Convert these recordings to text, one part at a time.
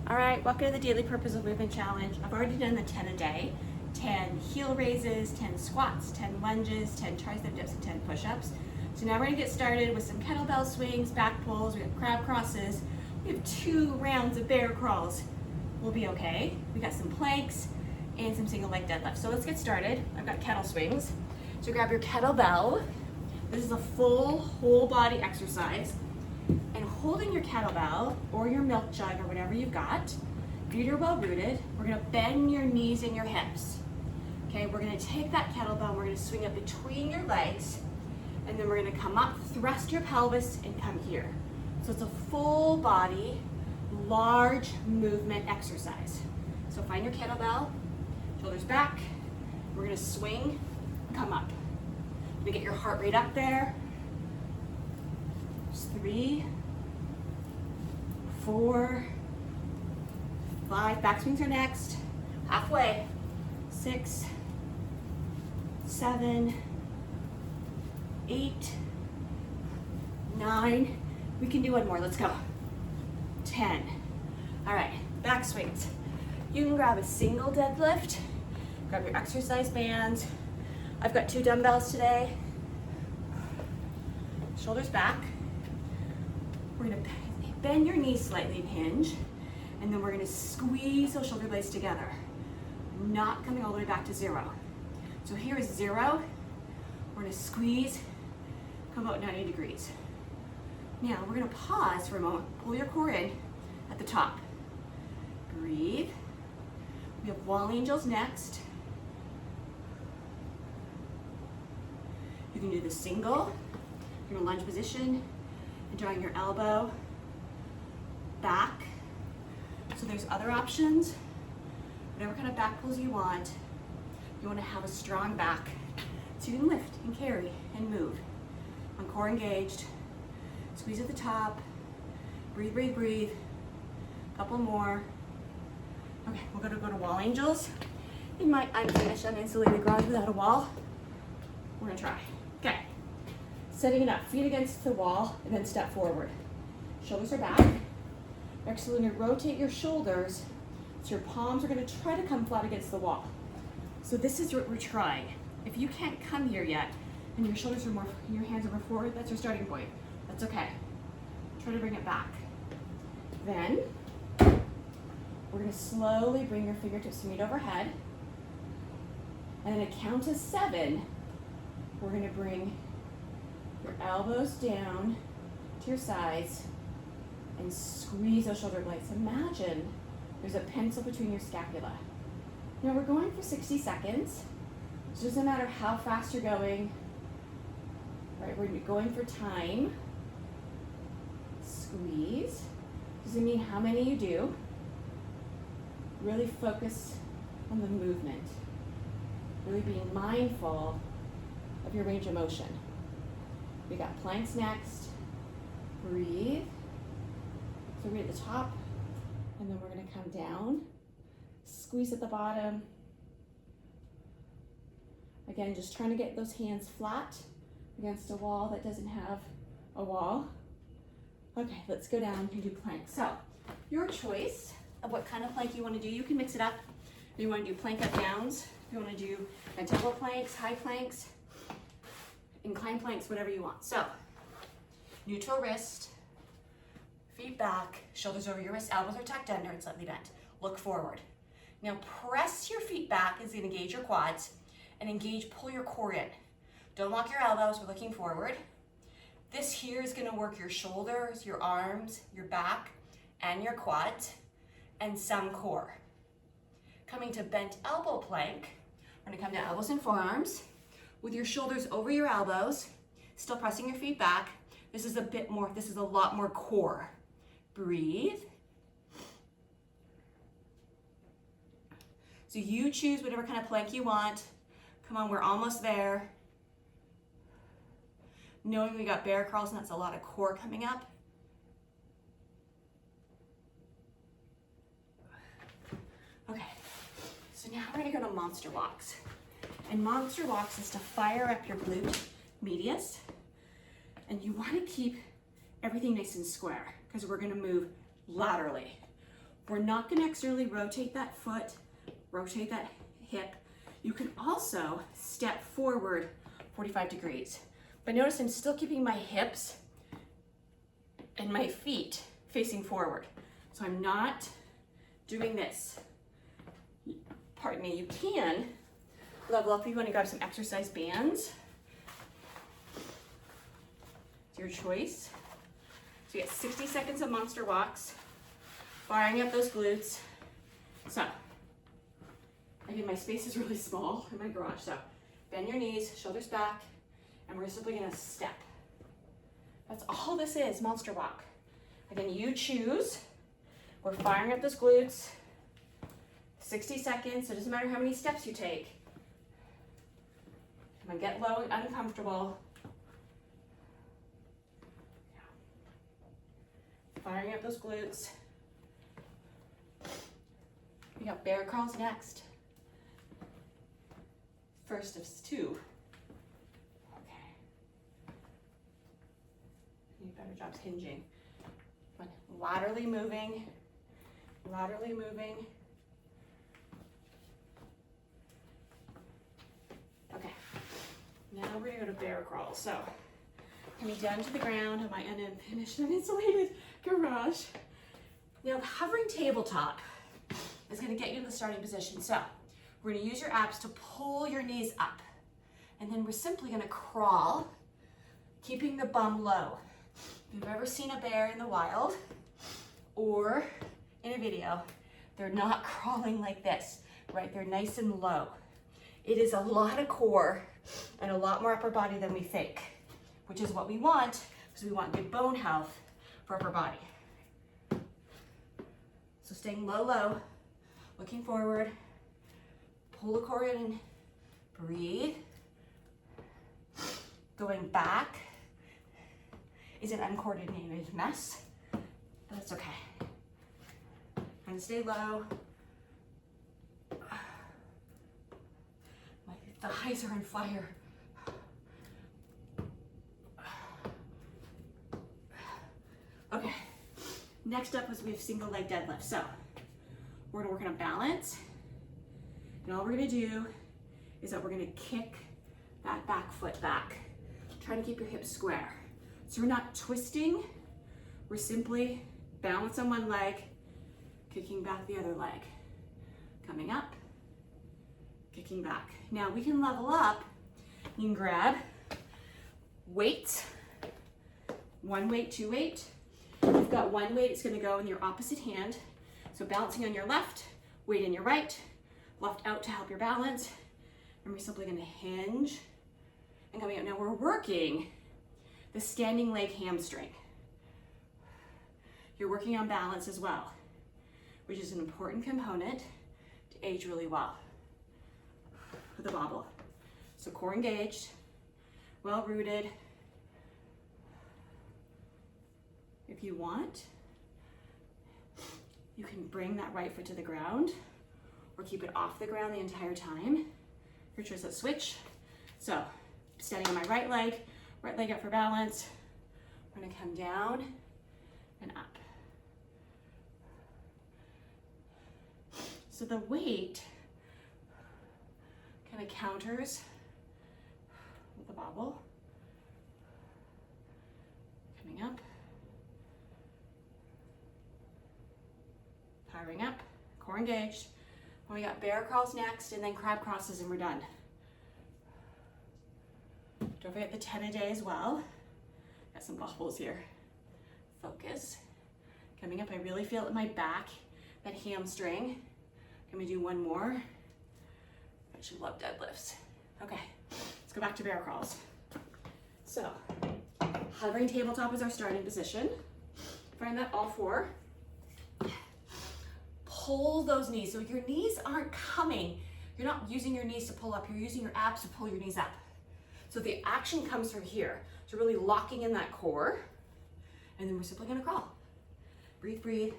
All right, welcome to the Daily Purposeful Movement Challenge. I've already done the 10 a day, 10 heel raises, 10 squats, 10 lunges, 10 tricep dips, and 10 push-ups. So now we're gonna get started with some kettlebell swings, back pulls, we have crab crosses, we have 2 rounds of bear crawls. We'll be okay. We got some planks and some single leg deadlifts. So let's get started. I've got kettle swings. So grab your kettlebell. This is a full whole body exercise. And holding your kettlebell or your milk jug or whatever you've got, feet are well rooted. We're gonna bend your knees and your hips. Okay, we're gonna take that kettlebell and we're gonna swing it between your legs, and then we're gonna come up, thrust your pelvis, and come here. So it's a full body, large movement exercise. So find your kettlebell, shoulders back. We're gonna swing, come up. You're gonna get your heart rate up there. 3, 4, 5, back swings are next, halfway, 6, 7, 8, 9, we can do one more, let's go, 10. All right, back swings. You can grab a single deadlift, grab your exercise bands. I've got 2 dumbbells today. Shoulders back. We're gonna bend your knees slightly and hinge, and then we're gonna squeeze those shoulder blades together, not coming all the way back to 0. So here is 0, we're gonna squeeze, come out 90 degrees. Now we're gonna pause for a moment, pull your core in at the top. Breathe. We have wall angels next. You can do the single, you're in a lunge position, and drawing your elbow back. So there's other options, whatever kind of back pulls you want. You want to have a strong back so you can lift and carry and move. On core engaged, squeeze at the top, breathe, breathe, breathe. Couple more. Okay, we're gonna go to wall angels. In my unfinished, uninsulated garage without a wall, we're gonna try. Okay. Setting it up, feet against the wall, and then step forward. Shoulders are back. Actually, when you rotate your shoulders, so your palms are gonna try to come flat against the wall. So this is what we're trying. If you can't come here yet, and your shoulders are more, your hands are more forward, that's your starting point. That's okay. Try to bring it back. Then, we're gonna slowly bring your fingertips to meet overhead. And then at count to 7, we're gonna bring your elbows down to your sides and squeeze those shoulder blades. Imagine there's a pencil between your scapula. Now we're going for 60 seconds. So it doesn't matter how fast you're going, right? We're going for time. Squeeze. Doesn't mean how many you do. Really focus on the movement. Really being mindful of your range of motion. We got planks next. Breathe. So we're at the top, and then we're gonna come down. Squeeze at the bottom. Again, just trying to get those hands flat against a wall that doesn't have a wall. Okay, let's go down and do planks. So, your choice of what kind of plank you wanna do. You can mix it up. You wanna do plank up downs. You wanna do tempo planks, high planks, incline planks, whatever you want. So, neutral wrist, feet back, shoulders over your wrist, elbows are tucked under and slightly bent. Look forward. Now press your feet back as you engage your quads and engage, pull your core in. Don't lock your elbows, we're looking forward. This here is gonna work your shoulders, your arms, your back, and your quads, and some core. Coming to bent elbow plank, we're gonna come to elbows and forearms with your shoulders over your elbows, still pressing your feet back. This is a lot more core. Breathe. So you choose whatever kind of plank you want. Come on, we're almost there. Knowing we got bear crawls and that's a lot of core coming up. Okay, so now we're gonna go to monster walks. And monster walks is to fire up your glute medius. And you wanna keep everything nice and square because we're gonna move laterally. We're not gonna externally rotate that foot, rotate that hip. You can also step forward 45 degrees. But notice I'm still keeping my hips and my feet facing forward. So I'm not doing this. Pardon me, you can level up if you want to grab some exercise bands. It's your choice. So you get 60 seconds of monster walks, firing up those glutes. So, again, my space is really small in my garage, so bend your knees, shoulders back, and we're simply gonna step. That's all this is, monster walk. Again, you choose. We're firing up those glutes. 60 seconds, so it doesn't matter how many steps you take. Come on, get low and uncomfortable. Firing up those glutes. We got bear crawls next. First of two. Okay. Need better jobs hinging. But laterally moving, laterally moving. Okay. Now we're gonna go to bear crawl. So, coming down to the ground in my unfinished and insulated garage. Now, the hovering tabletop is gonna get you in the starting position. So, we're gonna use your abs to pull your knees up. And then we're simply gonna crawl, keeping the bum low. If you've ever seen a bear in the wild or in a video, they're not crawling like this, right? They're nice and low. It is a lot of core and a lot more upper body than we think, which is what we want, because we want good bone health for upper body. So staying low, low, looking forward, pull the core in, breathe. Going back is an uncoordinated mess, but that's okay. And stay low. My thighs are on fire. Okay, next up is we have single leg deadlift. So we're gonna work on balance. And all we're gonna do is that we're gonna kick that back foot back. Try to keep your hips square. So we're not twisting, we're simply balance on one leg, kicking back the other leg. Coming up, kicking back. Now we can level up. You can grab weights, one weight, two weight. If you've got one weight, it's gonna go in your opposite hand. So balancing on your left, weight in your right, left out to help your balance. And we're simply gonna hinge and coming up. Now we're working the standing leg hamstring. You're working on balance as well, which is an important component to age really well with a bobble. So core engaged, well rooted. If you want, you can bring that right foot to the ground or keep it off the ground the entire time. Your choice. Let's switch. So standing on my right leg up for balance. We're gonna come down and up. So the weight kind of counters with the bobble. Coming up. Powering up, core engaged. And we got bear crawls next and then crab crosses and we're done. Don't forget the 10 a day as well. Got some bobbles here. Focus. Coming up, I really feel it in my back, that hamstring. Can we do one more? I should love deadlifts. Okay, let's go back to bear crawls. So, hovering tabletop is our starting position. Find that all four. Pull those knees. So your knees aren't coming. You're not using your knees to pull up. You're using your abs to pull your knees up. So the action comes from here. So really locking in that core. And then we're simply gonna crawl. Breathe, breathe.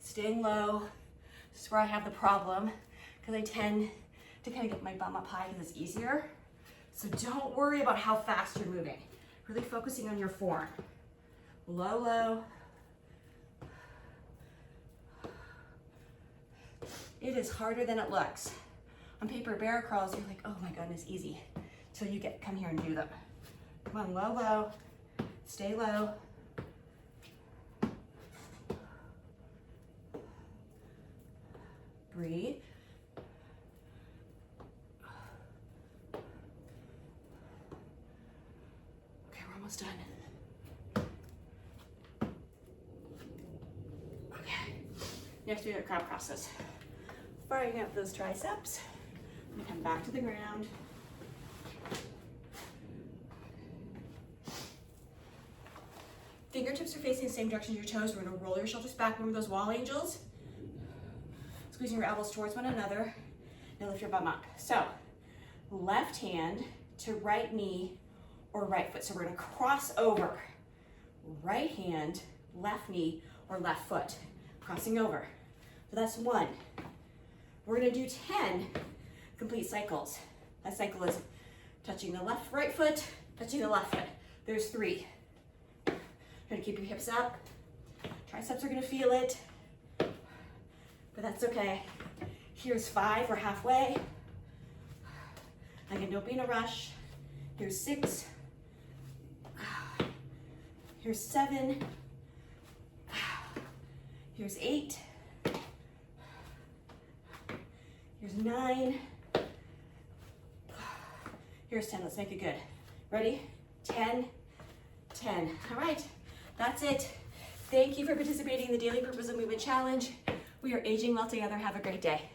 Staying low. This is where I have the problem because I tend to kind of get my bum up high because it's easier. So don't worry about how fast you're moving. Really focusing on your form. Low, low. It is harder than it looks. On paper, bear crawls, you're like, oh my goodness, easy. Till you come here and do them. Come on, low, low. Stay low. Breathe. Okay, we're almost done. Okay, next we do crab crosses. Firing up those triceps. And come back to the ground. Fingertips are facing the same direction as your toes. We're gonna roll your shoulders back. Remember those wall angels? Squeezing your elbows towards one another. Now lift your bum up. So, left hand to right knee or right foot. So we're gonna cross over. Right hand, left knee or left foot. Crossing over. So that's 1. We're gonna do 10 complete cycles. That cycle is touching the right foot, touching the left foot. There's 3. You're gonna keep your hips up. Triceps are gonna feel it, but that's okay. Here's 5, we're halfway. Again, don't be in a rush. Here's 6. Here's 7. Here's 8. Here's 9. Here's 10. Let's make it good. Ready? 10, 10. All right, that's it. Thank you for participating in the Daily Purposeful Movement Challenge. We are aging well together. Have a great day.